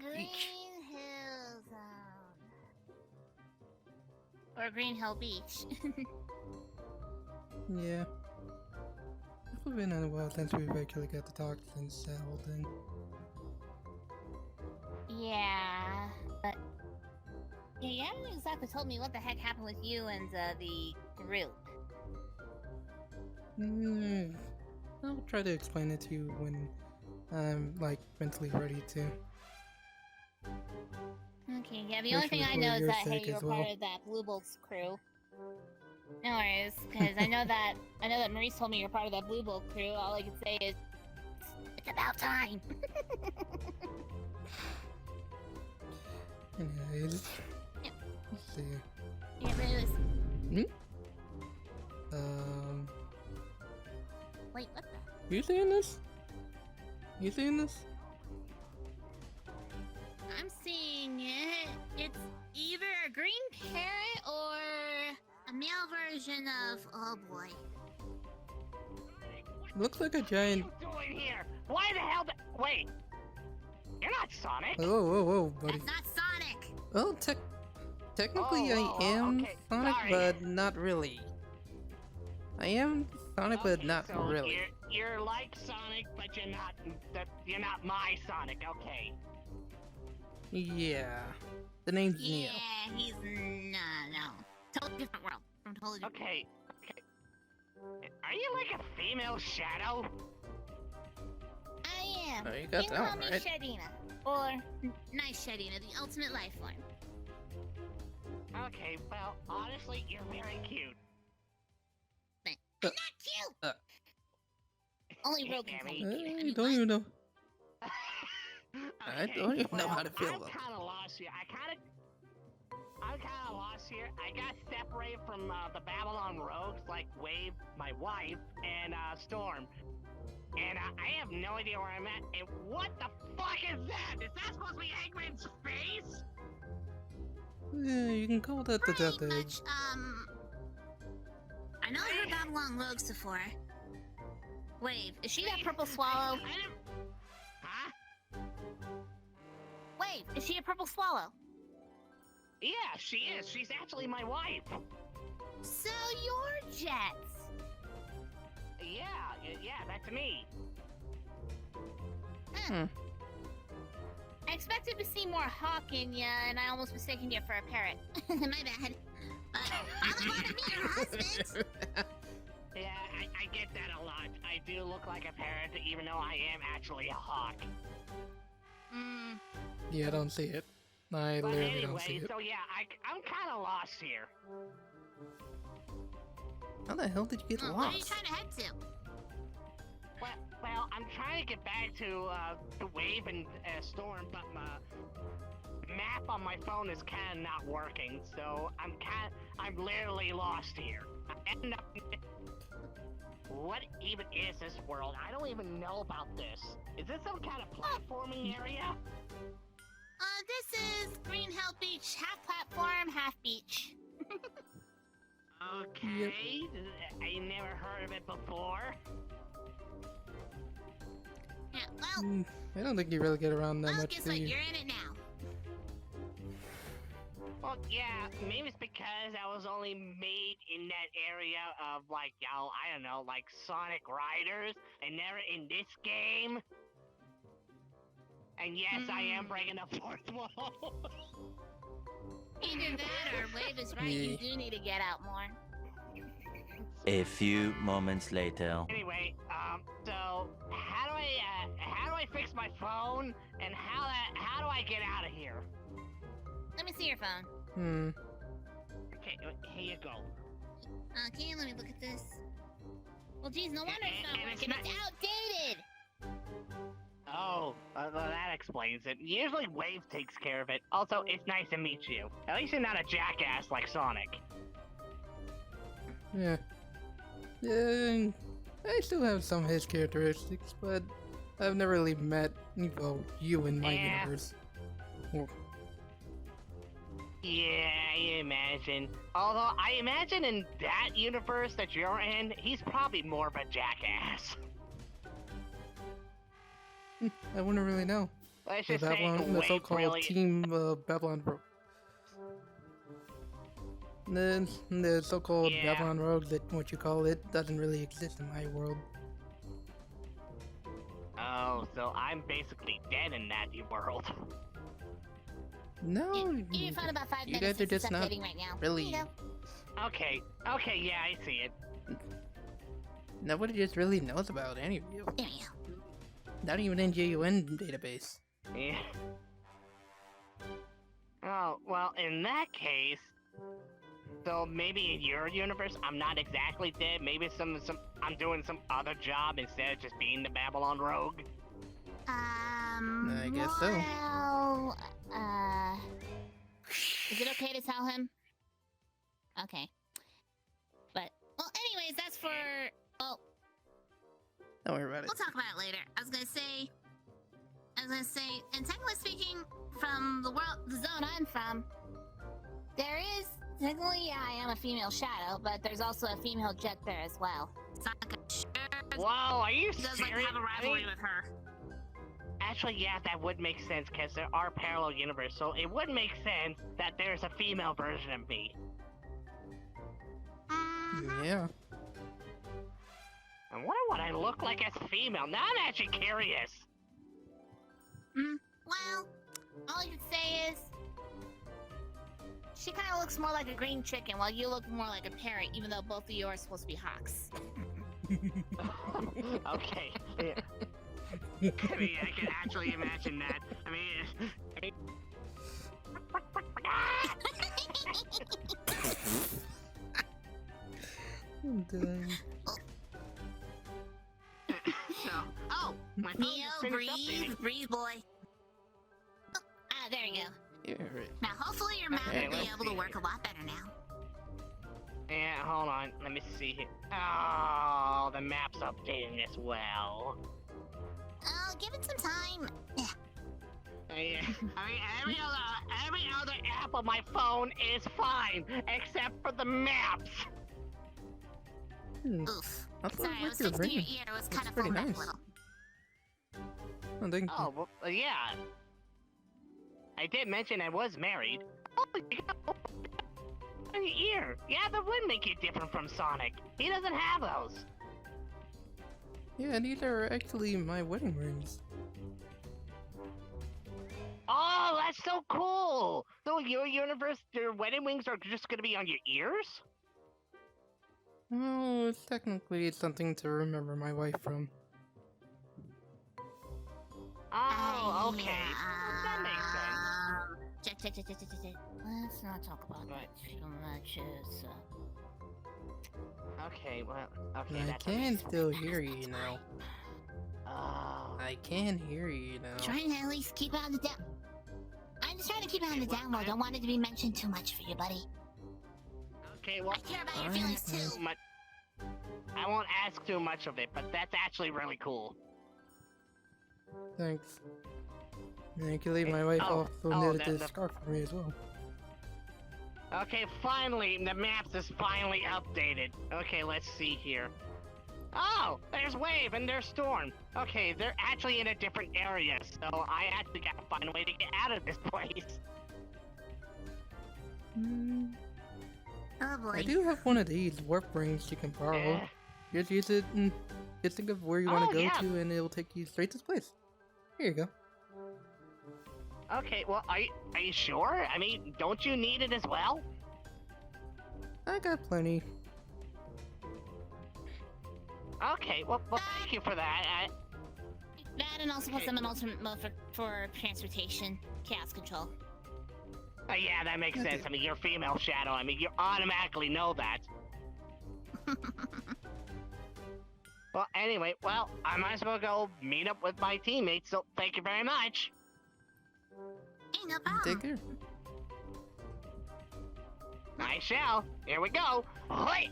Green Hill Zone. Or Green Hill Beach. Yeah. It's been a while since we regularly got to talk since that whole thing. Yeah, but you haven't exactly told me what the heck happened with you and the group. I'll try to explain it to you when I'm, like, mentally ready to. Okay, yeah, the only thing I know is that, hey, you were part of that Blue Bolts crew. No worries, because I know that Maurice told me you're part of that Blue Bolt crew. All I can say is, it's about time. Anyways, yep. Let's see. Yeah, but it was... Wait, what the? You seeing this? You seeing this? I'm seeing it. It's either a Green Parrot or a male version of... Oh boy. Looks like a giant... What are you doing here? Why the hell wait! You're not Sonic! Whoa, buddy. That's not Sonic! Well, technically I am okay. Sonic, Sorry. but not really. I am Sonic, but not so really. You're like Sonic, but you're not my Sonic, okay. Yeah. The name's Neil. Yeah, he's... No. Totally different world. From totally different. Okay. Are you like a female shadow? I am. Oh, you got that call one me right. Shadina. Or nice Shadina, the ultimate life form. Okay, well, honestly, you're very cute. I'm not cute! Only Rogue can call me cute. I don't even know. Okay, I don't even know how to feel I'm about it. kind of lost here. I'm kind of lost here. I got separated from the Babylon Rogues, like Wave, my wife, and Storm. And I have no idea where I'm at. And what the fuck is that? Is that supposed to be Eggman's face? Yeah, you can call that the death Pretty edge. much, I know I've heard Babylon Rogues before. Wave, is she that purple swallow? Huh? Wave, is she a purple swallow? Yeah, she is. She's actually my wife. So you're Jets. Yeah, that's me. Hmm. I expected to see more hawk in ya, and I almost mistaken you for a parrot. My bad. But all I want to be your husband. Yeah, I get that a lot. I do look like a parrot, even though I am actually a hawk. Yeah, I don't see it. I But literally anyway, don't see it. so yeah, I'm kind of lost here. How the hell did you get Where are you lost? trying to head to? Well, I'm trying to get back to Wave and Storm, but my map on my phone is kind of not working, so I'm literally lost here. I end up. What even is this world? I don't even know about this. Is this some kind of platforming area? This is Green Hill Beach, half platform, half beach. Okay, I never heard of it before. Yeah, well, I don't think you really get around that much, guess do what? you? You're in it now. Well, yeah, maybe it's because I was only made in that area of, like, I don't know, like Sonic Riders, and never in this game. And yes, I am breaking the fourth wall. Either that or Wave is right, you do need to get out more. A few moments later. Anyway, so how do I fix my phone, and how do I get out of here? Let me see your phone. Okay, here you go. Okay, let me look at this. Well, geez, no wonder it's not And it's working. not- It's outdated! Oh, well, that explains it. Usually Wave takes care of it. Also, it's nice to meet you. At least you're not a jackass like Sonic. Yeah. Yeah, I still have some of his characteristics, but I've never really met, well, you in my universe. Well, Yeah, I imagine. Although, I imagine in that universe that you're in, he's probably more of a jackass. I wouldn't really know. Let's The just say Babylon, the Wave so-called really... Team Babylon Rogue. The so-called Yeah. Babylon Rogue, that what you call it, doesn't really exist in my world. Oh, so I'm basically dead in that world. No, You're fun about 5 you minutes. guys are just not updating right now. really. You know. Okay, yeah, I see it. Nobody just really knows about any of you. There you go. Not even in JUN database. Yeah. Oh, well, in that case... So maybe in your universe, I'm not exactly dead. Maybe I'm doing some other job instead of just being the Babylon Rogue. I guess so. Well, is it okay to tell him? Okay. But, well, anyways, that's for... Oh, Don't worry about it. we'll talk about it later. I was gonna say, and technically speaking, from the zone I'm from, there is, technically, yeah, I am a female shadow, but there's also a female jet there as well. It's not like a Whoa, are you does serious? like have a rivalry I mean, with her. actually, yeah, that would make sense, because there are parallel universes, so it would make sense that there's a female version of me. Yeah. I wonder what I look like as female. Now I'm actually curious. Well, all I can say is, she kind of looks more like a green chicken, while you look more like a parrot, even though both of you are supposed to be hawks. Okay. Yeah. I mean, I can actually imagine that. I mean... I'm done. So, oh, my phone Neo, just finished updating. breathe, boy. Oh, there you go. Yeah, right. Now, hopefully your map Okay, will be let's able to see work here. a lot better now. Yeah, hold on. Let me see here. Oh, the map's updating as well. Oh, give it some time. Yeah. Yeah. I mean, every other app on my phone is fine, except for the maps. Oof. I thought Sorry, I was your fixing your ring. ear. It was That's kind of pretty folded up nice. a little. Oh, thank you. Oh, well, yeah. I did mention I was married. Oh, you got on your ear. Yeah, that would make you different from Sonic. He doesn't have those. Yeah, these are actually my wedding rings. Oh, that's so cool! So your universe, your wedding rings are just gonna be on your ears? Oh, it's technically something to remember my wife from. Oh, okay. That makes sense. Check. Let's not talk about that too much. Okay, well, okay, I that's can still hear you, you know. Oh. I can hear you, you know. Trying to at least keep it on the down. I'm just trying to keep it on the down low. Don't want it to be mentioned too much for you, buddy. Okay, well, I care about your feelings too. I won't ask too much of it, but that's actually really cool. Thanks. Actually, my wife Oh, also knitted the- this the- scarf for me as well. Okay, finally, the maps is finally updated. Okay, let's see here. Oh, there's Wave and there's Storm. Okay, they're actually in a different area, so I actually gotta find a way to get out of this place. Oh boy. I do have one of these warp rings you can borrow. Eh. Just use it and just think of where you want Oh, to go yeah. to, and it'll take you straight to this place. Here you go. Okay, well, are you sure? I mean, don't you need it as well? I got plenty. Okay, well thank you for that. That and also put them in alternate mode for transportation, chaos control. Yeah, that makes Okay. sense. I mean, you're female Shadow. I mean, you automatically know that. Well, anyway, I might as well go meet up with my teammates, so thank you very much. Hey, no problem. Take care. I shall. Here we go. Ahoy!